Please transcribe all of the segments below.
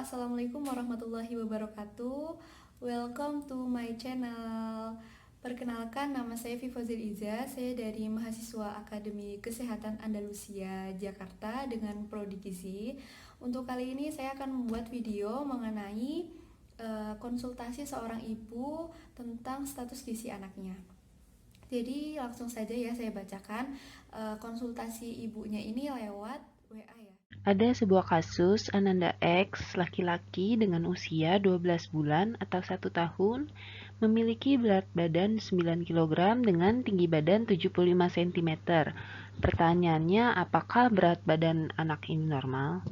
Assalamualaikum warahmatullahi wabarakatuh. Welcome to my channel. Perkenalkan, nama saya Viva Zeliza. Saya dari mahasiswa Akademi Kesehatan Andalusia, Jakarta dengan Prodi Gizi. Untuk kali ini saya akan membuat video mengenai konsultasi seorang ibu tentang status gizi anaknya. Jadi langsung saja ya saya bacakan konsultasi ibunya ini lewat WA ya. Ada sebuah kasus Ananda X, laki-laki dengan usia 12 bulan atau 1 tahun, memiliki berat badan 9 kg dengan tinggi badan 75 cm. Pertanyaannya, apakah berat badan anak ini normal?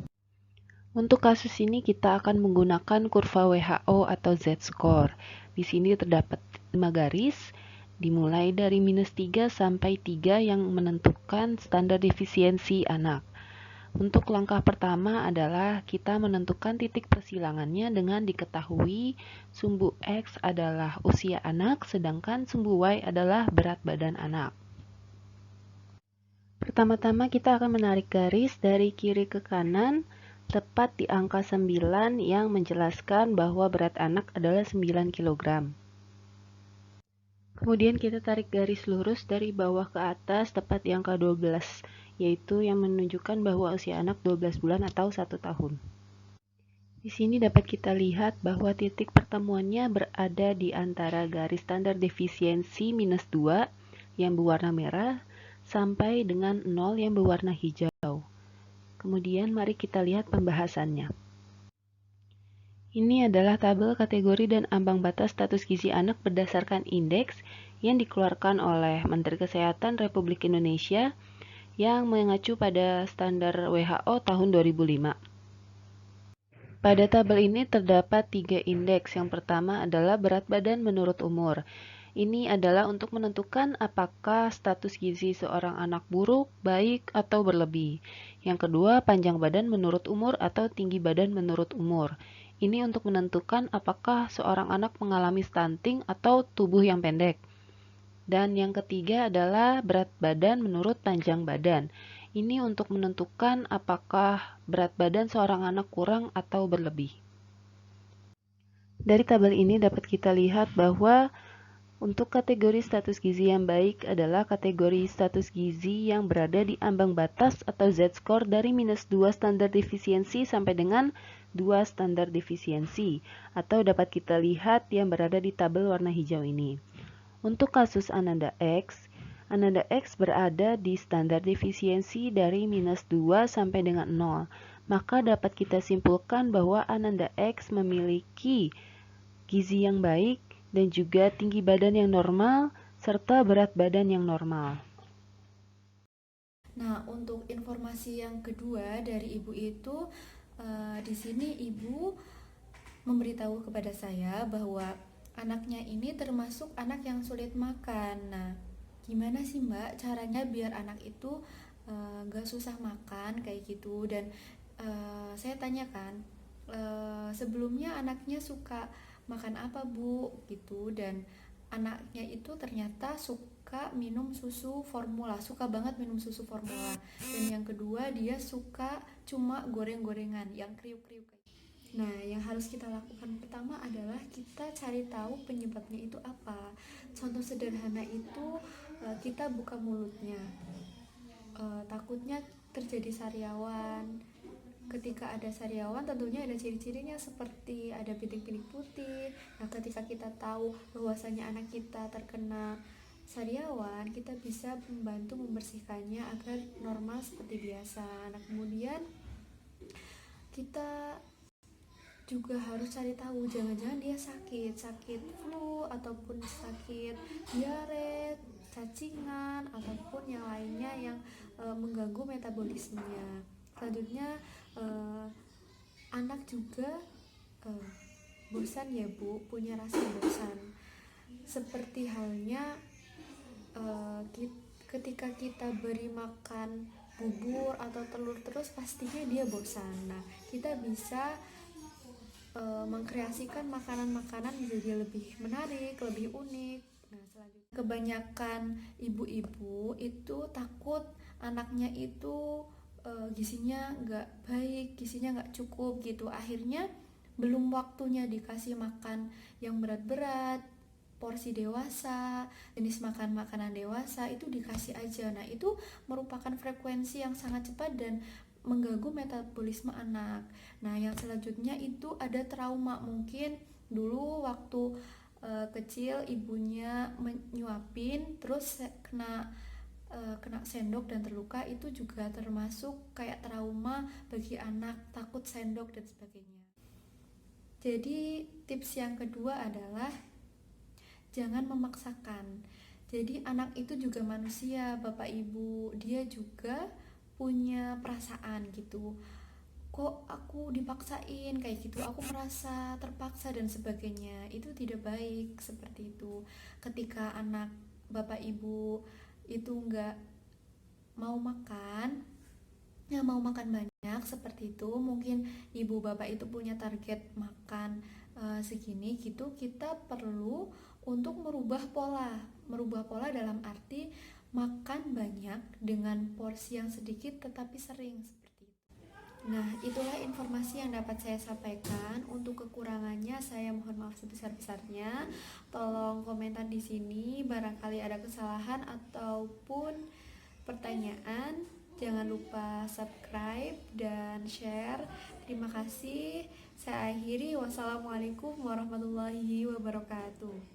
Untuk kasus ini kita akan menggunakan kurva WHO atau Z-score. Di sini terdapat 5 garis, dimulai dari -3 sampai 3 yang menentukan standar defisiensi anak. Untuk langkah pertama adalah kita menentukan titik persilangannya dengan diketahui sumbu X adalah usia anak, sedangkan sumbu Y adalah berat badan anak. Pertama-tama kita akan menarik garis dari kiri ke kanan, tepat di angka 9 yang menjelaskan bahwa berat anak adalah 9 kg. Kemudian kita tarik garis lurus dari bawah ke atas tepat di angka 12, yaitu yang menunjukkan bahwa usia anak 12 bulan atau 1 tahun. Di sini dapat kita lihat bahwa titik pertemuannya berada di antara garis standar defisiensi -2 yang berwarna merah sampai dengan 0 yang berwarna hijau. Kemudian mari kita lihat pembahasannya. Ini adalah tabel kategori dan ambang batas status gizi anak berdasarkan indeks yang dikeluarkan oleh Menteri Kesehatan Republik Indonesia yang mengacu pada standar WHO tahun 2005. Pada tabel ini terdapat 3 indeks. Yang pertama adalah berat badan menurut umur. Ini adalah untuk menentukan apakah status gizi seorang anak buruk, baik, atau berlebih. Yang kedua, panjang badan menurut umur atau tinggi badan menurut umur. Ini untuk menentukan apakah seorang anak mengalami stunting atau tubuh yang pendek. Dan yang ketiga adalah berat badan menurut panjang badan. Ini untuk menentukan apakah berat badan seorang anak kurang atau berlebih. Dari tabel ini dapat kita lihat bahwa untuk kategori status gizi yang baik adalah kategori status gizi yang berada di ambang batas atau Z-score dari -2 standar defisiensi sampai dengan 2 standar defisiensi, atau dapat kita lihat yang berada di tabel warna hijau ini. Untuk kasus Ananda X berada di standar defisiensi dari -2 sampai dengan 0. Maka dapat kita simpulkan bahwa Ananda X memiliki gizi yang baik dan juga tinggi badan yang normal serta berat badan yang normal. Nah, untuk informasi yang kedua dari ibu itu, di sini ibu memberitahu kepada saya bahwa anaknya ini termasuk anak yang sulit makan. Nah, gimana sih Mbak caranya biar anak itu gak susah makan kayak gitu? Dan saya tanyakan, sebelumnya anaknya suka makan apa Bu gitu, dan anaknya itu ternyata suka minum susu formula, suka banget minum susu formula. Dan yang kedua, dia suka cuma goreng-gorengan yang kriuk-kriuk. Nah, yang harus kita lakukan pertama adalah kita cari tahu penyebabnya itu apa. Contoh sederhana itu, kita buka mulutnya. Takutnya terjadi sariawan. Ketika ada sariawan tentunya ada ciri-cirinya seperti ada bintik-bintik putih. Nah, ketika kita tahu bahwasanya anak kita terkena sariawan, kita bisa membantu membersihkannya agar normal seperti biasa. Nah, kemudian kita juga harus cari tahu jangan-jangan dia sakit flu ataupun sakit diare, cacingan ataupun yang lainnya yang mengganggu metabolismenya. Selanjutnya anak juga bosan ya Bu, punya rasa bosan. Seperti halnya ketika kita beri makan bubur atau telur terus, pastinya dia bosan. Nah, kita bisa mengkreasikan makanan-makanan menjadi lebih menarik, lebih unik. Nah, selanjutnya kebanyakan ibu-ibu itu takut anaknya itu gizinya nggak baik, gizinya nggak cukup gitu. Akhirnya belum waktunya dikasih makan yang berat-berat, porsi dewasa, jenis makan makanan dewasa itu dikasih aja. Nah, itu merupakan frekuensi yang sangat cepat dan mengganggu metabolisme anak. Nah, yang selanjutnya itu ada trauma. Mungkin dulu waktu kecil ibunya menyuapin terus kena sendok dan terluka, itu juga termasuk kayak trauma bagi anak, takut sendok dan sebagainya. Jadi tips yang kedua adalah jangan memaksakan. Jadi anak itu juga manusia, Bapak Ibu, dia juga punya perasaan gitu. Kok aku dipaksain kayak gitu, aku merasa terpaksa dan sebagainya. Itu tidak baik seperti itu. Ketika anak Bapak Ibu itu nggak mau makan, mau makan banyak seperti itu, mungkin ibu bapak itu punya target makan segini gitu, kita perlu untuk merubah pola dalam arti makan banyak dengan porsi yang sedikit tetapi sering seperti itu. Nah, itulah informasi yang dapat saya sampaikan. Untuk kekurangannya saya mohon maaf sebesar-besarnya. Tolong komentar di sini barangkali ada kesalahan ataupun pertanyaan. Jangan lupa subscribe dan share. Terima kasih. Saya akhiri. Wassalamualaikum warahmatullahi wabarakatuh.